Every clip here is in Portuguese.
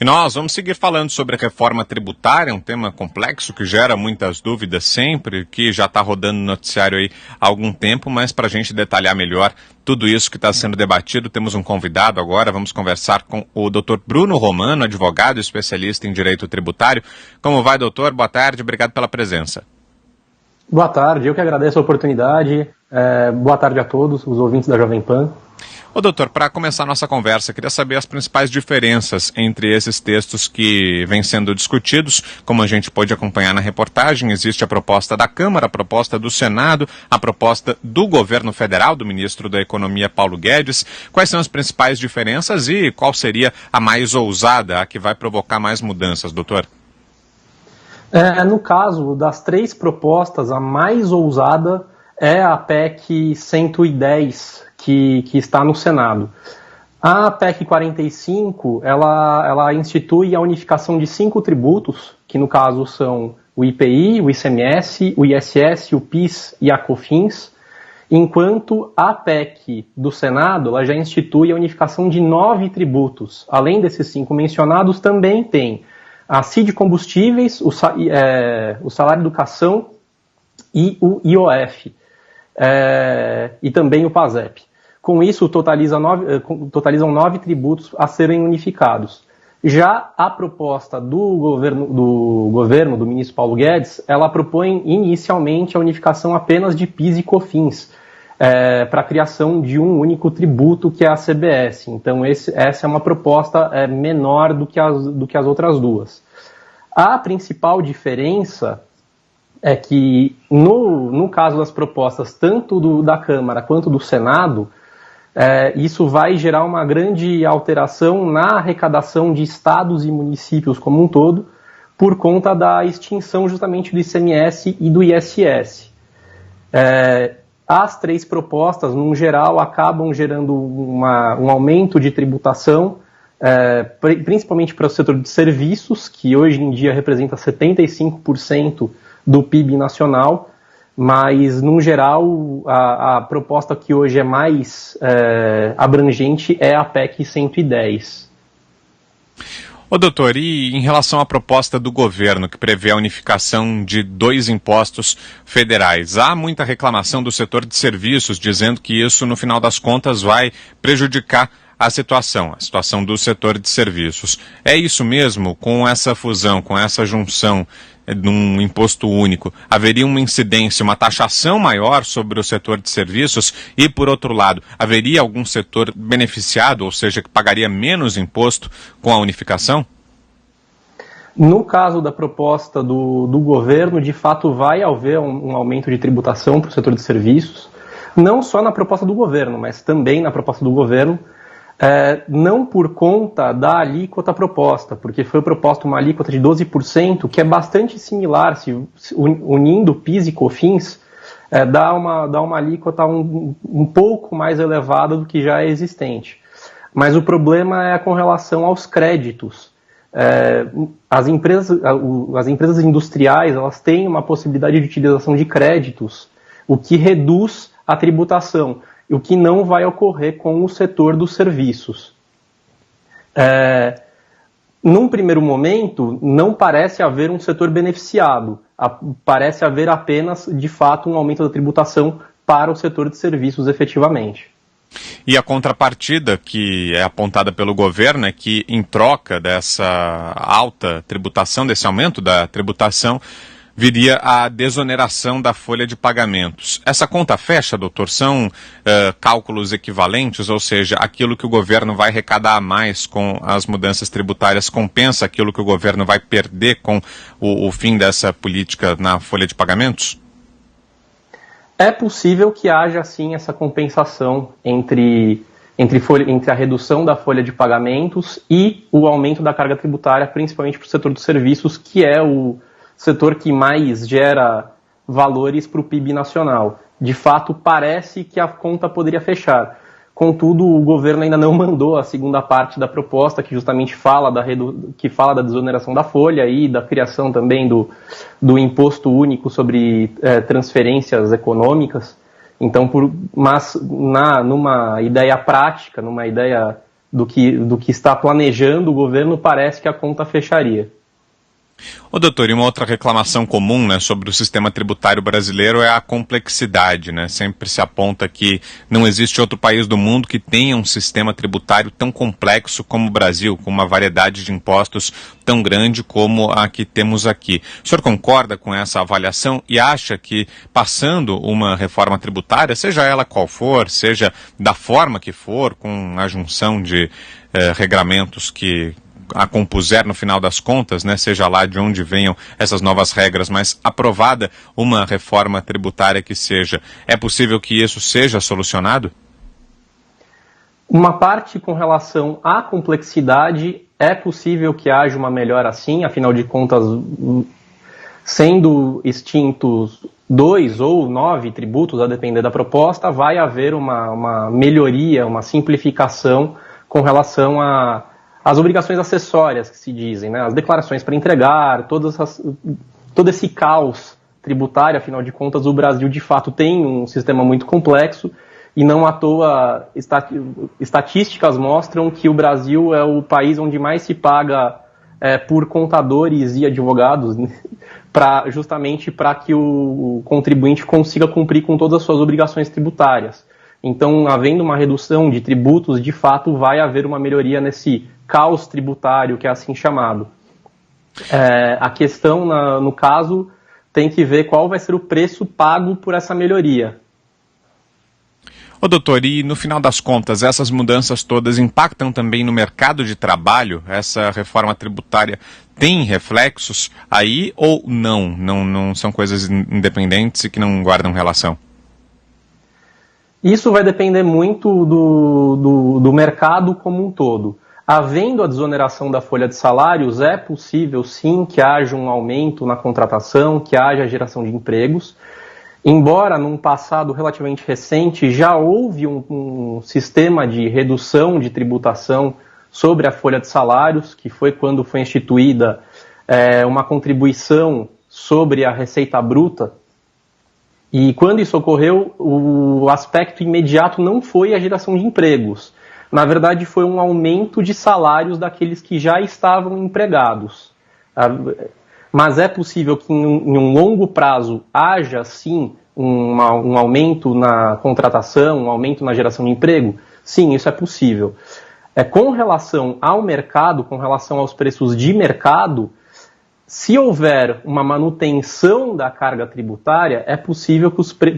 E nós vamos seguir falando sobre a reforma tributária, um tema complexo que gera muitas dúvidas sempre, que já está rodando no noticiário aí há algum tempo, mas para a gente detalhar melhor tudo isso que está sendo debatido, temos um convidado agora, vamos conversar com o Dr. Bruno Romano, advogado e especialista em direito tributário. Como vai, doutor? Boa tarde, obrigado pela presença. Boa tarde, eu que agradeço a oportunidade. Boa tarde a todos, os ouvintes da Jovem Pan. Ô doutor, para começar a nossa conversa, queria saber as principais diferenças entre esses textos que vêm sendo discutidos. Como a gente pôde acompanhar na reportagem, existe a proposta da Câmara, a proposta do Senado, a proposta do governo federal, do ministro da Economia, Paulo Guedes. Quais são as principais diferenças e qual seria a mais ousada, a que vai provocar mais mudanças, doutor? No caso das três propostas, a mais ousada é a PEC 110, que está no Senado. A PEC 45, ela institui a unificação de 5 tributos, que no caso são o IPI, o ICMS, o ISS, o PIS e a COFINS, enquanto a PEC do Senado ela já institui a unificação de 9 tributos. Além desses 5 mencionados, também tem a CID Combustíveis, o Salário Educação e o IOF, e também o PASEP. Com isso, totalizam 9 tributos a serem unificados. Já a proposta do governo do ministro Paulo Guedes, ela propõe inicialmente a unificação apenas de PIS e COFINS, para a criação de um único tributo, que é a CBS. Então, essa é uma proposta menor do que as outras duas. A principal diferença é que, no caso das propostas, tanto da Câmara quanto do Senado, isso vai gerar uma grande alteração na arrecadação de estados e municípios como um todo, por conta da extinção justamente do ICMS e do ISS. As três propostas, no geral, acabam gerando um aumento de tributação, principalmente para o setor de serviços, que hoje em dia representa 75% do PIB nacional, mas, no geral, a proposta que hoje é mais abrangente é a PEC 110. Ô doutor, e em relação à proposta do governo, que prevê a unificação de 2 impostos federais, há muita reclamação do setor de serviços, dizendo que isso, no final das contas, vai prejudicar a situação do setor de serviços. É isso mesmo? Com essa fusão, com essa junção num imposto único, haveria uma incidência, uma taxação maior sobre o setor de serviços e, por outro lado, haveria algum setor beneficiado, ou seja, que pagaria menos imposto com a unificação? No caso da proposta do governo, de fato vai haver um aumento de tributação para o setor de serviços, não só na proposta do governo, mas também na proposta do governo, não por conta da alíquota proposta, porque foi proposta uma alíquota de 12%, que é bastante similar, se unindo PIS e COFINS, dá uma alíquota um pouco mais elevada do que já é existente. Mas o problema é com relação aos créditos. As empresas industriais, elas têm uma possibilidade de utilização de créditos, o que reduz a tributação, o que não vai ocorrer com o setor dos serviços. Num primeiro momento, não parece haver um setor beneficiado, parece haver apenas, de fato, um aumento da tributação para o setor de serviços efetivamente. E a contrapartida que é apontada pelo governo é que, em troca dessa alta tributação, desse aumento da tributação, viria a desoneração da folha de pagamentos. Essa conta fecha, doutor? São cálculos equivalentes, ou seja, aquilo que o governo vai arrecadar a mais com as mudanças tributárias compensa aquilo que o governo vai perder com o fim dessa política na folha de pagamentos? É possível que haja, sim, essa compensação entre a redução da folha de pagamentos e o aumento da carga tributária, principalmente para o setor dos serviços, que é o setor que mais gera valores para o PIB nacional. De fato, parece que a conta poderia fechar. Contudo, o governo ainda não mandou a segunda parte da proposta, que justamente fala da desoneração da folha e da criação também do imposto único sobre transferências econômicas. Então, mas numa ideia prática, numa ideia do que está planejando o governo, parece que a conta fecharia. Ô doutor, e uma outra reclamação comum, né, sobre o sistema tributário brasileiro é a complexidade, né? Sempre se aponta que não existe outro país do mundo que tenha um sistema tributário tão complexo como o Brasil, com uma variedade de impostos tão grande como a que temos aqui. O senhor concorda com essa avaliação e acha que, passando uma reforma tributária, seja ela qual for, seja da forma que for, com a junção de regramentos que a compuser no final das contas, né, seja lá de onde venham essas novas regras, mas aprovada uma reforma tributária que seja, é possível que isso seja solucionado? Uma parte com relação à complexidade, é possível que haja uma melhora assim, afinal de contas, sendo extintos 2 ou 9 tributos, a depender da proposta, vai haver uma melhoria, uma simplificação com relação as obrigações acessórias que se dizem, né? As declarações para entregar, todo esse caos tributário, afinal de contas, o Brasil de fato tem um sistema muito complexo e não à toa estatísticas mostram que o Brasil é o país onde mais se paga por contadores e advogados, né? Justamente para que o contribuinte consiga cumprir com todas as suas obrigações tributárias. Então, havendo uma redução de tributos, de fato vai haver uma melhoria nesse caos tributário, que é assim chamado. A questão, no caso, tem que ver qual vai ser o preço pago por essa melhoria. Ô doutor, e no final das contas, essas mudanças todas impactam também no mercado de trabalho? Essa reforma tributária tem reflexos aí ou não? Não são coisas independentes e que não guardam relação? Isso vai depender muito do mercado como um todo. Havendo a desoneração da folha de salários, é possível sim que haja um aumento na contratação, que haja geração de empregos. Embora num passado relativamente recente já houve um sistema de redução de tributação sobre a folha de salários, que foi quando foi instituída uma contribuição sobre a receita bruta. E quando isso ocorreu, o aspecto imediato não foi a geração de empregos. Na verdade, foi um aumento de salários daqueles que já estavam empregados. Mas é possível que em um longo prazo haja, sim, um aumento na contratação, um aumento na geração de emprego? Sim, isso é possível. Com relação ao mercado, com relação aos preços de mercado, se houver uma manutenção da carga tributária, é possível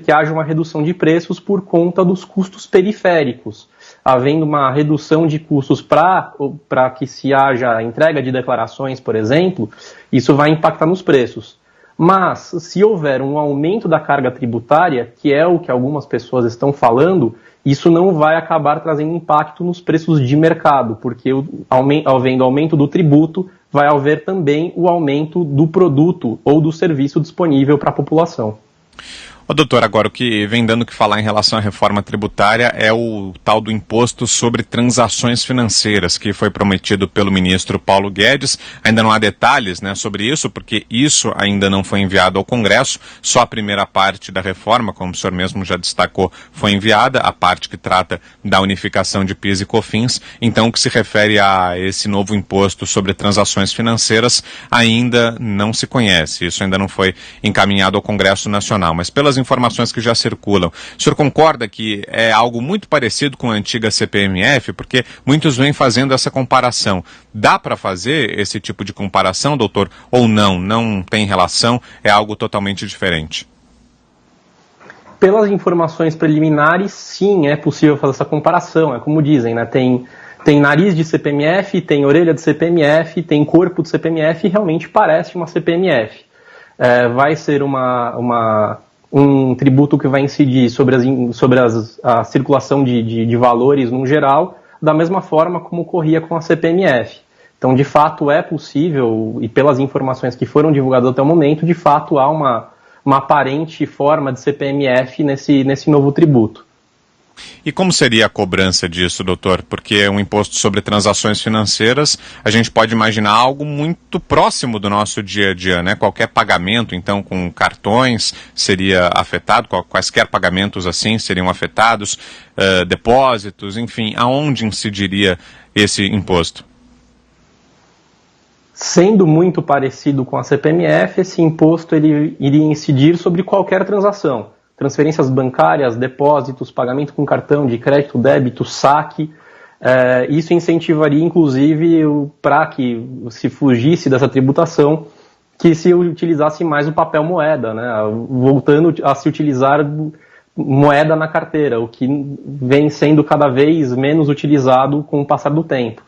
que haja uma redução de preços por conta dos custos periféricos. Havendo uma redução de custos para que se haja entrega de declarações, por exemplo, isso vai impactar nos preços. Mas, se houver um aumento da carga tributária, que é o que algumas pessoas estão falando, isso não vai acabar trazendo impacto nos preços de mercado, porque havendo aumento do tributo, vai haver também o aumento do produto ou do serviço disponível para a população. Ô doutor, agora o que vem dando que falar em relação à reforma tributária é o tal do imposto sobre transações financeiras, que foi prometido pelo ministro Paulo Guedes. Ainda não há detalhes, né, sobre isso, porque isso ainda não foi enviado ao Congresso. Só a primeira parte da reforma, como o senhor mesmo já destacou, foi enviada, a parte que trata da unificação de PIS e COFINS. Então, o que se refere a esse novo imposto sobre transações financeiras ainda não se conhece. Isso ainda não foi encaminhado ao Congresso Nacional, mas pelas informações que já circulam, o senhor concorda que é algo muito parecido com a antiga CPMF? Porque muitos vêm fazendo essa comparação. Dá para fazer esse tipo de comparação, doutor? Ou não? Não tem relação? É algo totalmente diferente? Pelas informações preliminares, sim, é possível fazer essa comparação. É como dizem, né? Tem nariz de CPMF, tem orelha de CPMF, tem corpo de CPMF e realmente parece uma CPMF. Vai ser um tributo que vai incidir sobre a circulação de valores no geral, da mesma forma como ocorria com a CPMF. Então, de fato, é possível, e pelas informações que foram divulgadas até o momento, de fato há uma aparente forma de CPMF nesse novo tributo. E como seria a cobrança disso, doutor? Porque um imposto sobre transações financeiras, a gente pode imaginar algo muito próximo do nosso dia a dia, né? Qualquer pagamento, então, com cartões seria afetado, quaisquer pagamentos assim seriam afetados, depósitos, enfim, aonde incidiria esse imposto? Sendo muito parecido com a CPMF, esse imposto ele iria incidir sobre qualquer transação. Transferências bancárias, depósitos, pagamento com cartão de crédito, débito, saque. Isso incentivaria, inclusive, para que se fugisse dessa tributação, que se utilizasse mais o papel moeda, né? Voltando a se utilizar moeda na carteira, o que vem sendo cada vez menos utilizado com o passar do tempo.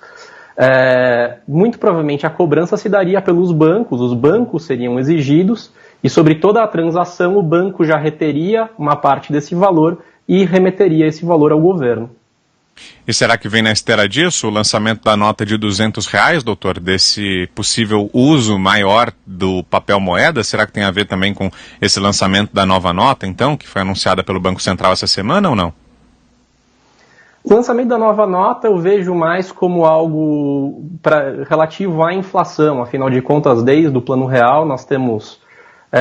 Muito provavelmente a cobrança se daria pelos bancos, os bancos seriam exigidos e sobre toda a transação o banco já reteria uma parte desse valor e remeteria esse valor ao governo. E será que vem na esteira disso o lançamento da nota de R$200, doutor, desse possível uso maior do papel moeda? Será que tem a ver também com esse lançamento da nova nota, então, que foi anunciada pelo Banco Central essa semana ou não? O lançamento da nova nota eu vejo mais como algo relativo à inflação. Afinal de contas, desde o Plano Real, nós temos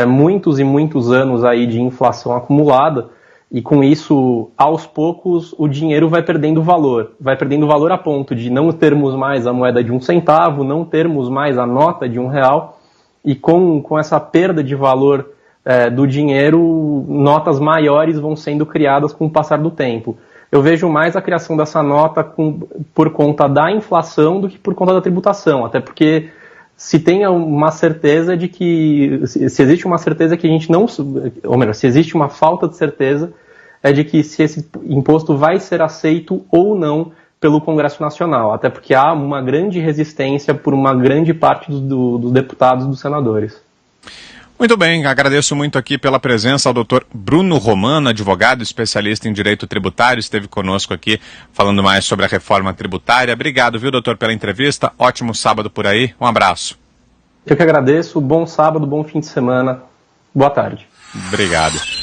muitos e muitos anos aí de inflação acumulada e com isso, aos poucos, o dinheiro vai perdendo valor. Vai perdendo valor a ponto de não termos mais a moeda de 1 centavo, não termos mais a nota de R$1 e com essa perda de valor do dinheiro, notas maiores vão sendo criadas com o passar do tempo. Eu vejo mais a criação dessa nota por conta da inflação do que por conta da tributação, até porque se tem uma certeza de que, se existe uma certeza que a gente não, ou melhor, se existe uma falta de certeza, é de que se esse imposto vai ser aceito ou não pelo Congresso Nacional, até porque há uma grande resistência por uma grande parte dos deputados e dos senadores. Muito bem, agradeço muito aqui pela presença ao doutor Bruno Romano, advogado especialista em direito tributário, esteve conosco aqui falando mais sobre a reforma tributária. Obrigado, viu, doutor, pela entrevista. Ótimo sábado por aí. Um abraço. Eu que agradeço. Bom sábado, bom fim de semana. Boa tarde. Obrigado.